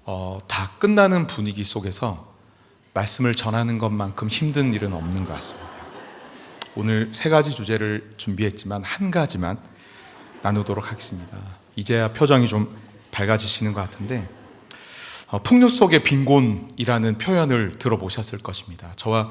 다 끝나는 분위기 속에서 말씀을 전하는 것만큼 힘든 일은 없는 것 같습니다. 오늘 세 가지 주제를 준비했지만 한 가지만 나누도록 하겠습니다. 이제야 표정이 좀 밝아지시는 것 같은데, 풍요 속의 빈곤이라는 표현을 들어보셨을 것입니다. 저와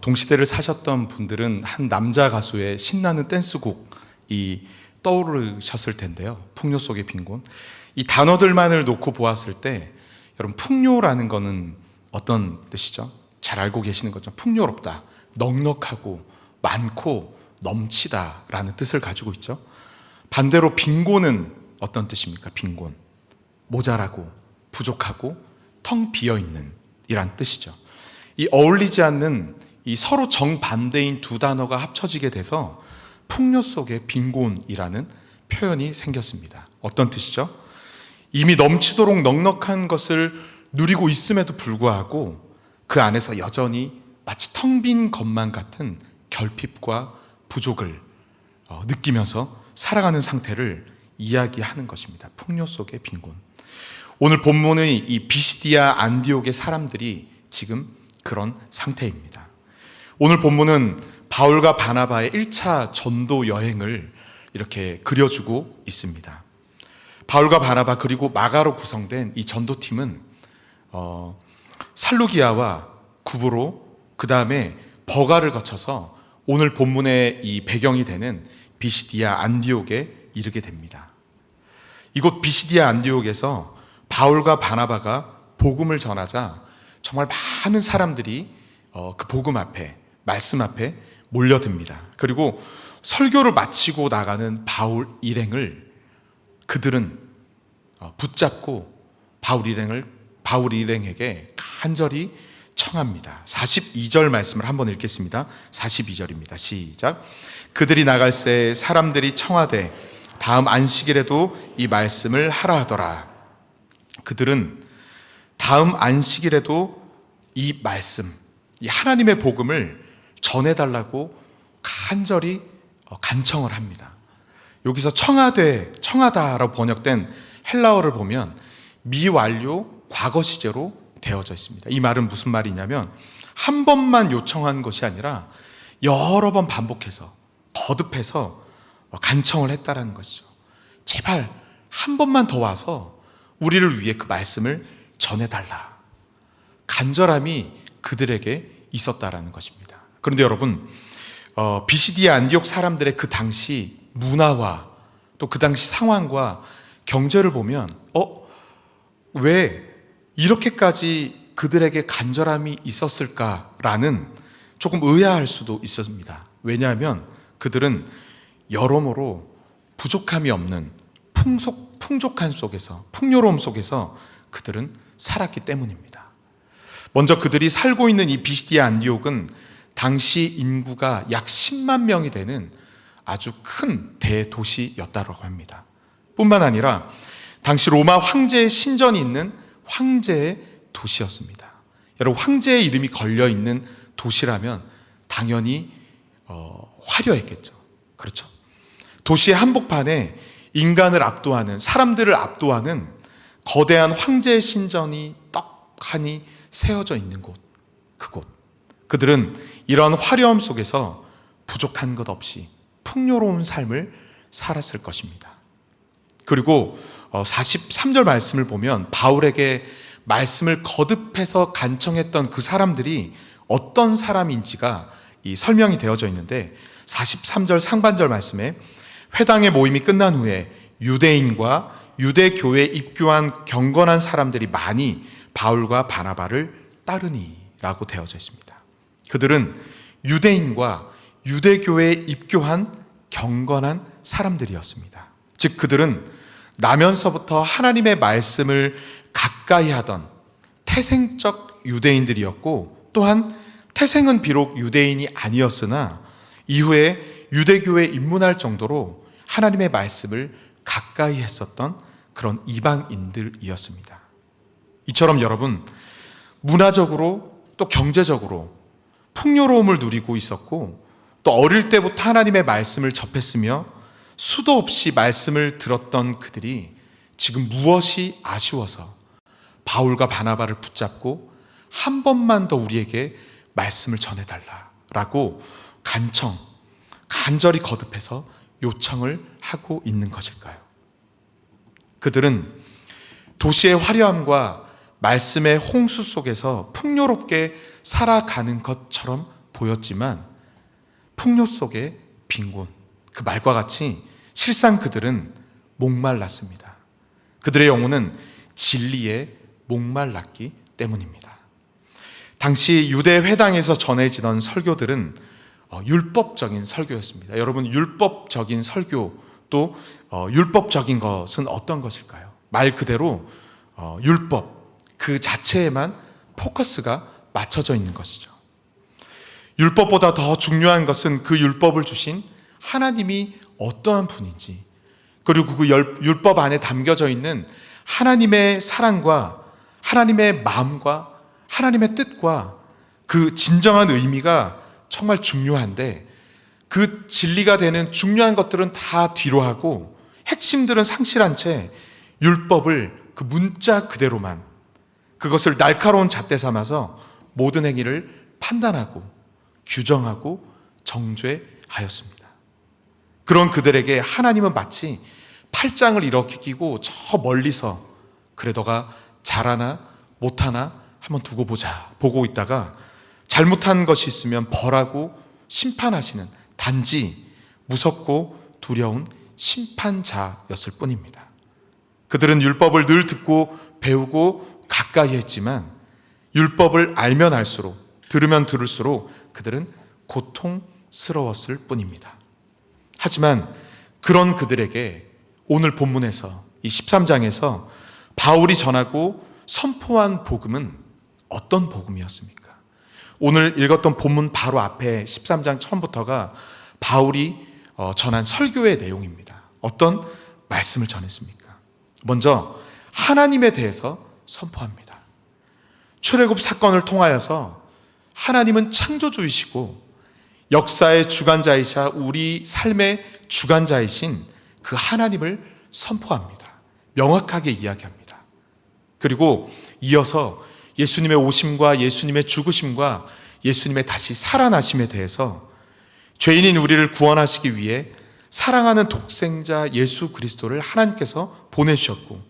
동시대를 사셨던 분들은 한 남자 가수의 신나는 댄스곡이 떠오르셨을 텐데요. 풍요 속의 빈곤. 이 단어들만을 놓고 보았을 때 여러분, 풍요라는 거는 어떤 뜻이죠? 잘 알고 계시는 거죠. 풍요롭다, 넉넉하고 많고 넘치다 라는 뜻을 가지고 있죠. 반대로 빈곤은 어떤 뜻입니까? 빈곤, 모자라고 부족하고 텅 비어있는 이란 뜻이죠. 이 어울리지 않는 이 서로 정반대인 두 단어가 합쳐지게 돼서 풍요 속의 빈곤이라는 표현이 생겼습니다. 어떤 뜻이죠? 이미 넘치도록 넉넉한 것을 누리고 있음에도 불구하고 그 안에서 여전히 마치 텅 빈 것만 같은 결핍과 부족을 느끼면서 살아가는 상태를 이야기하는 것입니다. 풍요 속의 빈곤. 오늘 본문의 이 비시디아 안디옥의 사람들이 지금 그런 상태입니다. 오늘 본문은 바울과 바나바의 1차 전도 여행을 이렇게 그려주고 있습니다. 바울과 바나바 그리고 마가로 구성된 이 전도팀은 살루기아와 구브로, 그 다음에 버가를 거쳐서 오늘 본문의 이 배경이 되는 비시디아 안디옥에 이르게 됩니다. 이곳 비시디아 안디옥에서 바울과 바나바가 복음을 전하자 정말 많은 사람들이 그 복음 앞에, 말씀 앞에 몰려듭니다. 그리고 설교를 마치고 나가는 바울 일행을 그들은 붙잡고 바울 일행에게 간절히 청합니다. 42절 말씀을 한번 읽겠습니다. 42절입니다. 시작. 그들이 나갈새 사람들이 청하되 다음 안식일에도 이 말씀을 하라 하더라. 그들은 다음 안식일에도 이 말씀, 이 하나님의 복음을 전해달라고 간절히 간청을 합니다. 여기서 청하다라고 번역된 헬라어를 보면 미완료 과거 시제로 되어져 있습니다. 이 말은 무슨 말이냐면 한 번만 요청한 것이 아니라 여러 번 반복해서 거듭해서 간청을 했다라는 것이죠. 제발 한 번만 더 와서 우리를 위해 그 말씀을 전해달라. 간절함이 그들에게 있었다라는 것입니다. 그런데 여러분, 비시디아 안디옥 사람들의 그 당시 문화와 또 그 당시 상황과 경제를 보면 왜 이렇게까지 그들에게 간절함이 있었을까라는 조금 의아할 수도 있습니다. 왜냐하면 그들은 여러모로 부족함이 없는 풍족한 속에서, 풍요로움 속에서 그들은 살았기 때문입니다. 먼저 그들이 살고 있는 이 비시디아 안디옥은 당시 인구가 약 10만 명이 되는 아주 큰 대도시였다고 합니다. 뿐만 아니라 당시 로마 황제의 신전이 있는 황제의 도시였습니다. 여러분, 황제의 이름이 걸려있는 도시라면 당연히 화려했겠죠. 그렇죠? 도시의 한복판에 인간을 압도하는, 사람들을 압도하는 거대한 황제의 신전이 떡하니 세워져 있는 곳, 그곳. 그들은 이러한 화려함 속에서 부족한 것 없이 풍요로운 삶을 살았을 것입니다. 그리고 43절 말씀을 보면 바울에게 말씀을 거듭해서 간청했던 그 사람들이 어떤 사람인지가 설명이 되어져 있는데, 43절 상반절 말씀에 회당의 모임이 끝난 후에 유대인과 유대교회에 입교한 경건한 사람들이 많이 바울과 바나바를 따르니 라고 되어져 있습니다. 그들은 유대인과 유대교회에 입교한 경건한 사람들이었습니다. 즉 그들은 나면서부터 하나님의 말씀을 가까이 하던 태생적 유대인들이었고, 또한 태생은 비록 유대인이 아니었으나 이후에 유대교회에 입문할 정도로 하나님의 말씀을 가까이 했었던 그런 이방인들이었습니다. 이처럼 여러분, 문화적으로 또 경제적으로 풍요로움을 누리고 있었고, 또 어릴 때부터 하나님의 말씀을 접했으며 수도 없이 말씀을 들었던 그들이 지금 무엇이 아쉬워서 바울과 바나바를 붙잡고 한 번만 더 우리에게 말씀을 전해달라라고 간절히 거듭해서 요청을 하고 있는 것일까요? 그들은 도시의 화려함과 말씀의 홍수 속에서 풍요롭게 살아가는 것처럼 보였지만 풍요 속의 빈곤, 그 말과 같이 실상 그들은 목말랐습니다. 그들의 영혼은 진리에 목말랐기 때문입니다. 당시 유대 회당에서 전해지던 설교들은 율법적인 설교였습니다. 여러분, 율법적인 설교, 또 율법적인 것은 어떤 것일까요? 말 그대로 율법 그 자체에만 포커스가 맞춰져 있는 것이죠. 율법보다 더 중요한 것은 그 율법을 주신 하나님이 어떠한 분인지, 그리고 그 율법 안에 담겨져 있는 하나님의 사랑과 하나님의 마음과 하나님의 뜻과 그 진정한 의미가 정말 중요한데, 그 진리가 되는 중요한 것들은 다 뒤로 하고 핵심들은 상실한 채 율법을 그 문자 그대로만, 그것을 날카로운 잣대 삼아서 모든 행위를 판단하고 규정하고 정죄하였습니다. 그런 그들에게 하나님은 마치 팔짱을 이렇게 끼고 저 멀리서 그래 너가 잘하나 못하나 한번 두고 보자 보고 있다가 잘못한 것이 있으면 벌하고 심판하시는 단지 무섭고 두려운 심판자였을 뿐입니다. 그들은 율법을 늘 듣고 배우고 가까이 했지만 율법을 알면 알수록, 들으면 들을수록 그들은 고통스러웠을 뿐입니다. 하지만 그런 그들에게 오늘 본문에서 이 13장에서 바울이 전하고 선포한 복음은 어떤 복음이었습니까? 오늘 읽었던 본문 바로 앞에 13장 처음부터가 바울이 전한 설교의 내용입니다. 어떤 말씀을 전했습니까? 먼저 하나님에 대해서 선포합니다. 출애굽 사건을 통하여서 하나님은 창조주이시고 역사의 주관자이자 우리 삶의 주관자이신 그 하나님을 선포합니다. 명확하게 이야기합니다. 그리고 이어서 예수님의 오심과 예수님의 죽으심과 예수님의 다시 살아나심에 대해서 죄인인 우리를 구원하시기 위해 사랑하는 독생자 예수 그리스도를 하나님께서 보내주셨고,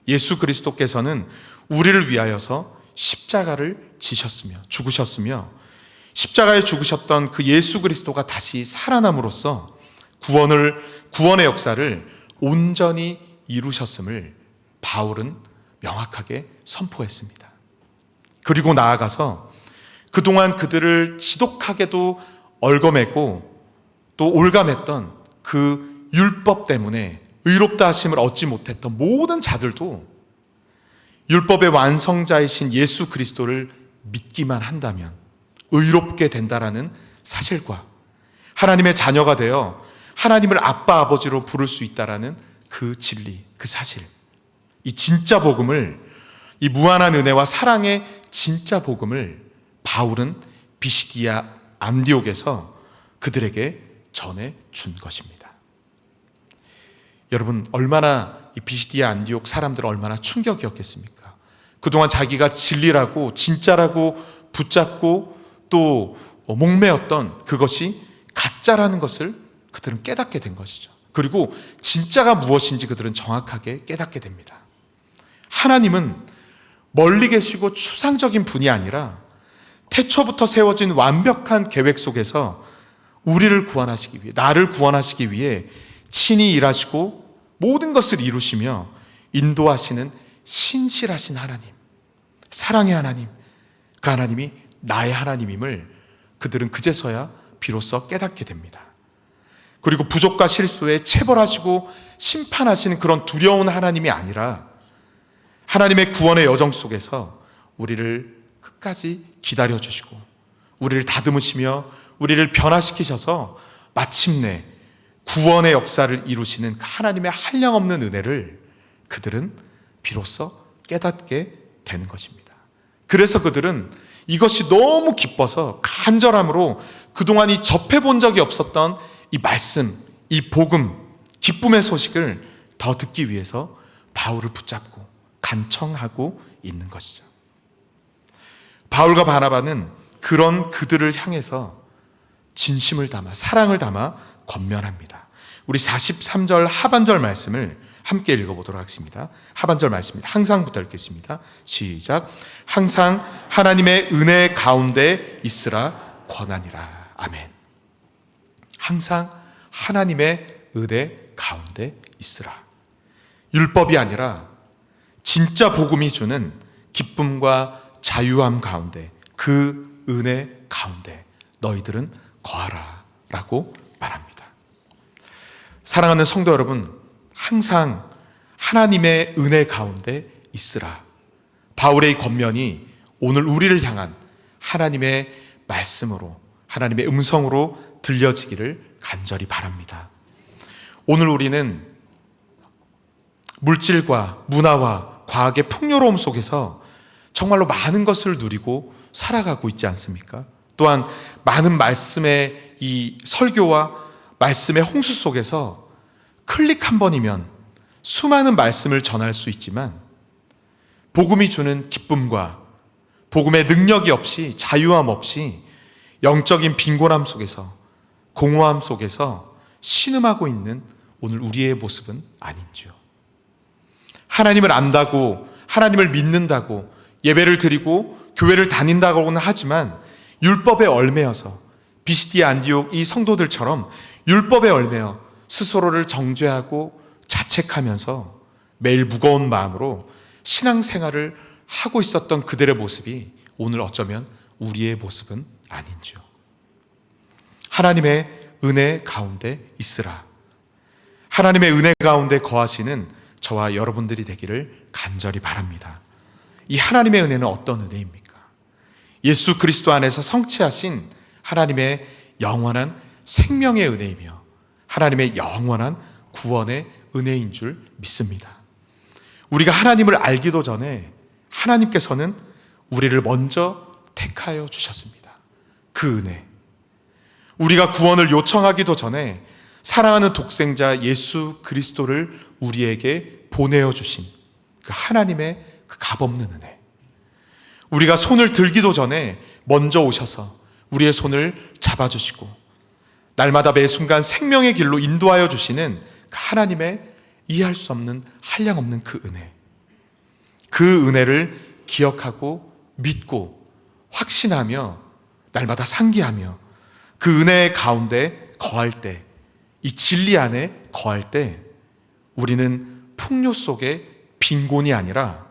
예수 그리스도께서는 우리를 위하여서 십자가를 지셨으며 죽으셨으며, 십자가에 죽으셨던 그 예수 그리스도가 다시 살아남으로써 구원의 역사를 온전히 이루셨음을 바울은 명확하게 선포했습니다. 그리고 나아가서 그동안 그들을 지독하게도 얽어매고 또 올감했던 그 율법 때문에 의롭다 하심을 얻지 못했던 모든 자들도 율법의 완성자이신 예수 그리스도를 믿기만 한다면 의롭게 된다라는 사실과 하나님의 자녀가 되어 하나님을 아빠 아버지로 부를 수 있다라는 그 진리, 그 사실, 이 진짜 복음을, 이 무한한 은혜와 사랑의 진짜 복음을 바울은 비시디아 안디옥에서 그들에게 전해준 것입니다. 여러분, 얼마나 이 비시디아 안디옥 사람들은 얼마나 충격이었겠습니까? 그동안 자기가 진리라고 진짜라고 붙잡고 또 목매었던 그것이 가짜라는 것을 그들은 깨닫게 된 것이죠. 그리고 진짜가 무엇인지 그들은 정확하게 깨닫게 됩니다. 하나님은 멀리 계시고 추상적인 분이 아니라 태초부터 세워진 완벽한 계획 속에서 우리를 구원하시기 위해, 나를 구원하시기 위해 친히 일하시고 모든 것을 이루시며 인도하시는 신실하신 하나님, 사랑의 하나님, 그 하나님이 나의 하나님임을 그들은 그제서야 비로소 깨닫게 됩니다. 그리고 부족과 실수에 체벌하시고 심판하시는 그런 두려운 하나님이 아니라 하나님의 구원의 여정 속에서 우리를 끝까지 기다려주시고 우리를 다듬으시며 우리를 변화시키셔서 마침내 구원의 역사를 이루시는 하나님의 한량없는 은혜를 그들은 비로소 깨닫게 되는 것입니다. 그래서 그들은 이것이 너무 기뻐서 간절함으로 그동안 이 접해본 적이 없었던 이 말씀, 이 복음, 기쁨의 소식을 더 듣기 위해서 바울을 붙잡고 간청하고 있는 것이죠. 바울과 바나바는 그런 그들을 향해서 진심을 담아, 사랑을 담아 권면합니다. 우리 43절 하반절 말씀을 함께 읽어보도록 하겠습니다. 하반절 말씀입니다. 항상부터 읽겠습니다. 시작. 항상 하나님의 은혜 가운데 있으라 권하니라. 아멘. 항상 하나님의 은혜 가운데 있으라. 율법이 아니라 진짜 복음이 주는 기쁨과 자유함 가운데, 그 은혜 가운데 너희들은 거하라 라고 말합니다. 사랑하는 성도 여러분, 항상 하나님의 은혜 가운데 있으라. 바울의 권면이 오늘 우리를 향한 하나님의 말씀으로, 하나님의 음성으로 들려지기를 간절히 바랍니다. 오늘 우리는 물질과 문화와 과학의 풍요로움 속에서 정말로 많은 것을 누리고 살아가고 있지 않습니까? 또한 많은 말씀의 이 설교와 말씀의 홍수 속에서 클릭 한 번이면 수많은 말씀을 전할 수 있지만 복음이 주는 기쁨과 복음의 능력이 없이, 자유함 없이 영적인 빈곤함 속에서, 공허함 속에서 신음하고 있는 오늘 우리의 모습은 아닌지요. 하나님을 안다고, 하나님을 믿는다고, 예배를 드리고 교회를 다닌다고는 하지만 율법에 얽매여서, 비시디아 안디옥 이 성도들처럼 율법에 얽매여 스스로를 정죄하고 자책하면서 매일 무거운 마음으로 신앙생활을 하고 있었던 그들의 모습이 오늘 어쩌면 우리의 모습은 아닌지요. 하나님의 은혜 가운데 있으라. 하나님의 은혜 가운데 거하시는 저와 여러분들이 되기를 간절히 바랍니다. 이 하나님의 은혜는 어떤 은혜입니까? 예수 그리스도 안에서 성취하신 하나님의 영원한 생명의 은혜이며 하나님의 영원한 구원의 은혜인 줄 믿습니다. 우리가 하나님을 알기도 전에 하나님께서는 우리를 먼저 택하여 주셨습니다. 그 은혜. 우리가 구원을 요청하기도 전에 사랑하는 독생자 예수 그리스도를 우리에게 보내어 주신 그 하나님의 그 값없는 은혜. 우리가 손을 들기도 전에 먼저 오셔서 우리의 손을 잡아주시고 날마다 매 순간 생명의 길로 인도하여 주시는 그 하나님의 이해할 수 없는 한량없는 그 은혜. 그 은혜를 기억하고 믿고 확신하며 날마다 상기하며 그 은혜 가운데 거할 때, 이 진리 안에 거할 때 우리는 풍요 속에 빈곤이 아니라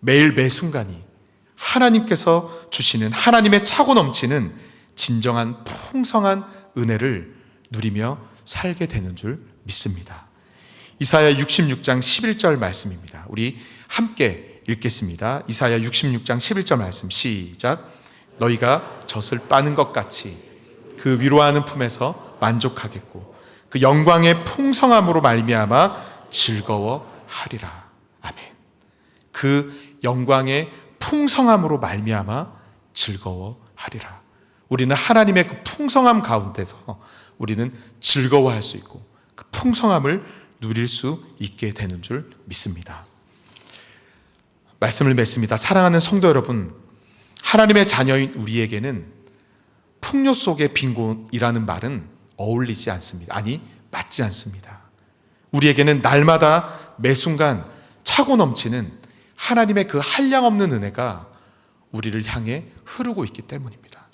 매일 매 순간이 하나님께서 주시는 하나님의 차고 넘치는 진정한 풍성한 은혜를 누리며 살게 되는 줄 믿습니다. 이사야 66장 11절 말씀입니다. 우리 함께 읽겠습니다. 이사야 66장 11절 말씀 시작. 너희가 젖을 빠는 것 같이 그 위로하는 품에서 만족하겠고 그 영광의 풍성함으로 말미암아 즐거워하리라. 아멘. 그 영광의 풍성함으로 말미암아 즐거워하리라. 우리는 하나님의 그 풍성함 가운데서 우리는 즐거워할 수 있고 그 풍성함을 누릴 수 있게 되는 줄 믿습니다. 말씀을 맺습니다. 사랑하는 성도 여러분, 하나님의 자녀인 우리에게는 풍요 속의 빈곤이라는 말은 어울리지 않습니다. 아니, 맞지 않습니다. 우리에게는 날마다 매 순간 차고 넘치는 하나님의 그 한량없는 은혜가 우리를 향해 흐르고 있기 때문입니다.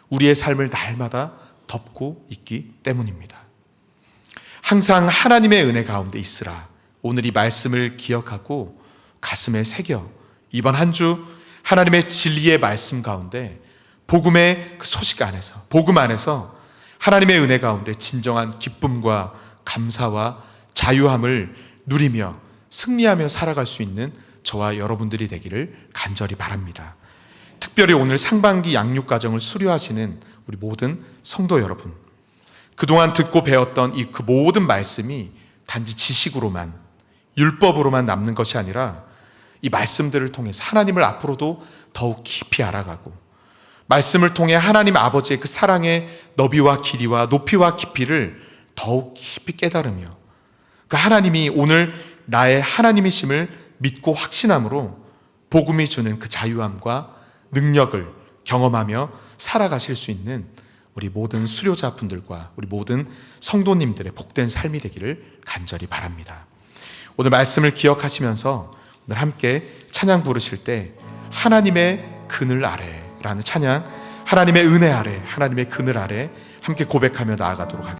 우리의 삶을 날마다 덮고 있기 때문입니다. 항상 하나님의 은혜 가운데 있으라. 오늘 이 말씀을 기억하고 가슴에 새겨 이번 한 주 하나님의 진리의 말씀 가운데 복음의 그 소식 안에서, 복음 안에서 하나님의 은혜 가운데 진정한 기쁨과 감사와 자유함을 누리며 승리하며 살아갈 수 있는 저와 여러분들이 되기를 간절히 바랍니다. 특별히 오늘 상반기 양육과정을 수료하시는 우리 모든 성도 여러분, 그동안 듣고 배웠던 이 그 모든 말씀이 단지 지식으로만, 율법으로만 남는 것이 아니라 이 말씀들을 통해서 하나님을 앞으로도 더욱 깊이 알아가고 말씀을 통해 하나님 아버지의 그 사랑의 너비와 길이와 높이와 깊이를 더욱 깊이 깨달으며 그 하나님이 오늘 나의 하나님이심을 믿고 확신함으로 복음이 주는 그 자유함과 능력을 경험하며 살아가실 수 있는 우리 모든 수료자분들과 우리 모든 성도님들의 복된 삶이 되기를 간절히 바랍니다. 오늘 말씀을 기억하시면서 오늘 함께 찬양 부르실 때 하나님의 그늘 아래라는 찬양, 하나님의 은혜 아래, 하나님의 그늘 아래 함께 고백하며 나아가도록 하겠습니다.